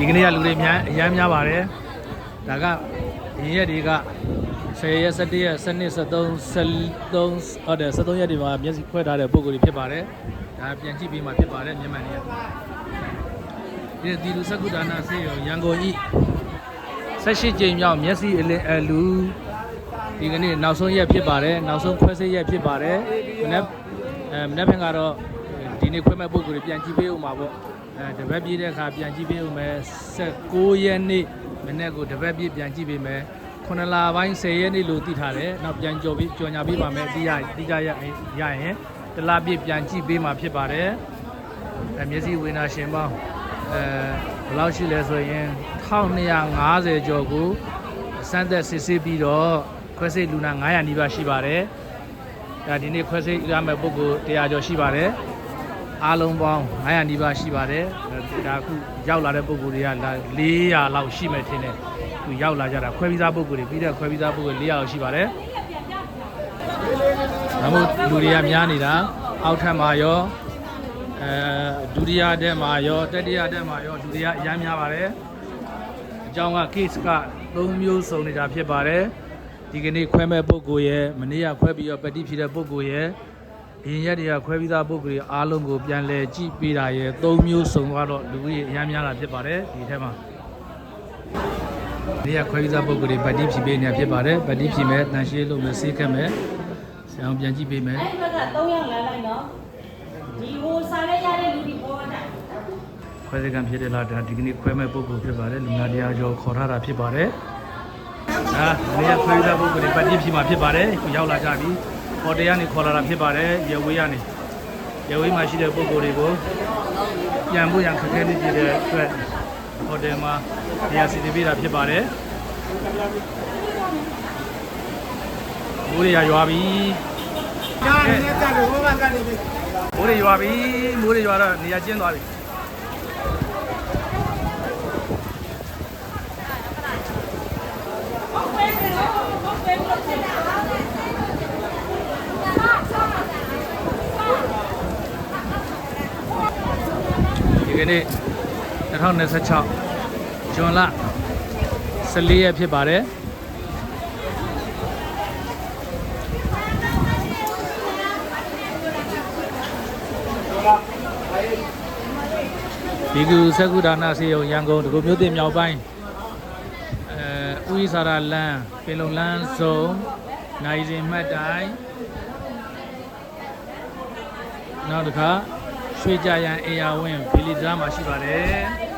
ဒီကနေ့ကလူတွေအများများပါတယ်ဒါကဒီရက်တွေက10ရက်17ရက်12 13ဟုတ်တယ်13ရက်တွေမှာမျက်စိခွဲထားတဲ့ပုံကိုယ်တွေဖြစ်ပါတယ်ဒါပြန်ကြည့်ပြီးမှဖြစ်ပါတယ်မြန်မာနေရဒီလူစကုဒါနာဆေးရောရန်ကုန်ကြီး18ကြိမ်မြောက်မျက်စိအလင်းအလူဒီကနေ့နောက်ဆုံးရက်ဖြစ်ပါတယ်နောက်ဆုံးခွဲစိတ်ရက်ဖြစ်ပါတယ်မနေ့ဖင်ကတော့ဒီနေ့ခွဲမဲ့ပုံကိုယ်တွေပြန်ကြည့်ပေးဦးမှာပေါ့တပတ်ပြည့်တဲ့အခါပြန်ကြည့်ပေးဦးမယ်19ရက်နေ့မနေ့ကတပတ်ပြည့်ပြန်ကြည့်ပေးမယ်9လပိုင်း10ရက်နေ့လို့သိထားတယ်နောက်ပြန်ကြော်ညာပေးပါမယ်တိကျရရင်တလပြည့်ပြန်ကြည့်ပေးမှာဖြစ်ပါတယ်မျက်စိဝေနာရှင်ပေါင်းဘယ်လောက်ရှိလဲဆိုရင်1250ကျော်ကိုစမ်းသက်စစ်ဆေးပြီးတော့ခွဲစိတ်လူနာ900နီးပါးရှိပါတယ်ဒါဒီနေ့ခွဲစိတ်ရမယ့်ပုဂ္ဂိုလ်100ကျော်ရှိပါတယ်အားလုံးပေါင်း900နီးပါးရှိပါတယ်ဒါအခုရောက်လာတဲ့ပုဂ္ဂိုလ်တွေက400လောက်ရှိမယ်ထင်တယ်သူရောက်လာကြတာခွဲပြီးသားပုဂ္ဂိုလ်တွေပြီးတဲ့ခွဲပြီးသားပုဂ္ဂိုလ်400လောက်ရှိပါတယ်ဒါမို့လူတွေကများနေတာအောက်ထပ်မှာရောဒုတိယတက်မှာရောတတိယတက်မှာရောလူတွေကအများများပါတယ်အကြောင်းက case က3မျိုးစုံနေတာဖြစ်ပါတယ်ဒီကနေ့ခွဲမဲ့ပုဂ္ဂိုလ်ရဲ့မနေ့ကခွဲပြီးတော့ပฏิဖြစ်တဲ့ပုဂ္ဂိုလ်ရဲ့အရင်ရက်တွေကခွဲပြီးသားပုဂ္ဂိုလ်တွေအားလုံးကိုပြန်လဲကြည့်ပေးတာရဲ့3မျိုးစုံတော့လူတွေအများများလာဖြစ်ပါတယ်ဒီထဲမှာနေ့ကခွဲပြီးသားပုဂ္ဂိုလ်တွေပฏิဖြစ်ပေးနေတာဖြစ်ပါတယ်ပฏิဖြစ်မဲ့တန်ရှင်းလို့မဆေးခက်မဲ့ဆရာအောင်ပြန်ကြည့်ပေးမယ်အဲ့ဒီဘက်က3ယောက်လာလိုက်နော်ဒီဟိုစားရရတဲ့လူဒီပေါ်တာခွဲစိတ်ကံဖြစ်တယ်လားဒါဒီကနေ့ခွဲမဲ့ပုဂ္ဂိုလ်ဖြစ်ပါတယ်လူနာတရားကျော်ခေါ်ထားတာဖြစ်ပါတယ်ဒါနေ့ကခွဲပြီးသားပုဂ္ဂိုလ်တွေပฏิဖြစ်မှာဖြစ်ပါတယ်ခုရောက်လာကြပြီဟိုတယ်ကနေခေါ်လာတာဖြစ်ပါတယ်ရေဝေးကနေရေဝေးမှာရှိတဲ့ပုဂ္ဂိုလ်တွေကိုပြန်ဖို့ရန်ခက်ခဲနေကြတဲ့အတွက်ဟိုတယ်မှာတရားစီစဉ်ပေးတာဖြစ်ပါတယ်မိုးရရွာပြီညာနေကြလို့ဘုရားကနေပြီမိုးရရွာပြီမိုးရရွာတော့နေရာကျင်းသွားပြီဒီကနေ့2026ဇွန်လ14ရက်ဖြစ်ပါတယ်ဒီကူစကုဒါနာစေယုံရန်ကုန်ဒဂုမြို့တင်မြောက်ပိုင်းဥယျာဉ်စာရလမ်းပင်လုံလမ်းစုံနိုင်စဉ်မှတ်တိုင်နောက်တစ်ခါရွှေကြရန်အေယာဝင်းဗီလီဇာမှာရှိပါတယ်